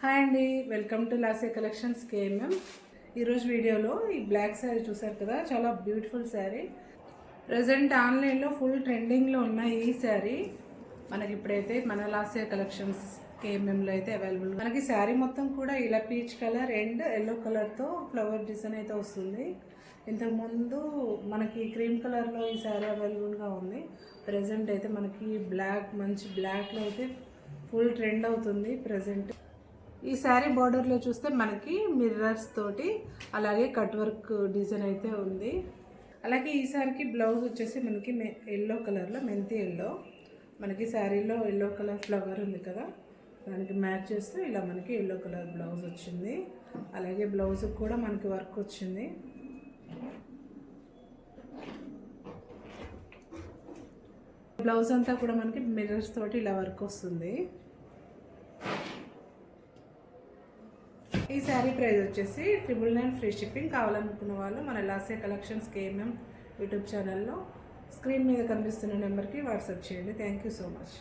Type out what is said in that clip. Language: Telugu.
హాయ్ అండి, వెల్కమ్ టు లాసే కలెక్షన్స్ కేఎంఎం. ఈరోజు వీడియోలో ఈ బ్లాక్ శారీ చూసారు కదా, చాలా బ్యూటిఫుల్ శారీ. ప్రజెంట్ ఆన్లైన్లో ఫుల్ ట్రెండింగ్లో ఉన్న ఈ శారీ మనకి ఇప్పుడైతే మన లాసే కలెక్షన్స్ కేఎంఎంలో అయితే అవైలబుల్. మనకి శారీ మొత్తం కూడా ఇలా పీచ్ కలర్ అండ్ ఎల్లో కలర్తో ఫ్లవర్ డిజైన్ అయితే వస్తుంది. ఇంతకుముందు మనకి క్రీమ్ కలర్లో ఈ శారీ అవైలబుల్గా ఉంది. ప్రజెంట్ అయితే మనకి మంచి బ్లాక్లో అయితే ఫుల్ ట్రెండ్ అవుతుంది ప్రజెంట్. ఈ శారీ బార్డర్లో చూస్తే మనకి మిర్రర్స్ తోటి అలాగే కట్ వర్క్ డిజైన్ అయితే ఉంది. అలాగే ఈ శారీకి బ్లౌజ్ వచ్చేసి మనకి ఎల్లో కలర్లో మెంతి ఎల్లో, మనకి శారీలో ఎల్లో కలర్ ఫ్లవర్ ఉంది కదా, దానికి మ్యాచ్ చేస్తే ఇలా మనకి ఎల్లో కలర్ బ్లౌజ్ వచ్చింది. అలాగే బ్లౌజ్ కూడా మనకి వర్క్ వచ్చింది. బ్లౌజ్ అంతా కూడా మనకి మిర్రర్స్ తోటి ఇలా వర్క్ వస్తుంది. ఈ శారీ ప్రైస్ వచ్చేసి 999 ఫ్రీ షిప్పింగ్. కావాలనుకున్న వాళ్ళు మన లాసే కలెక్షన్స్ కేఎంఎం యూట్యూబ్ ఛానల్లో స్క్రీన్ మీద కనిపిస్తున్న నెంబర్కి వాట్సాప్ చేయండి. Thank you so much.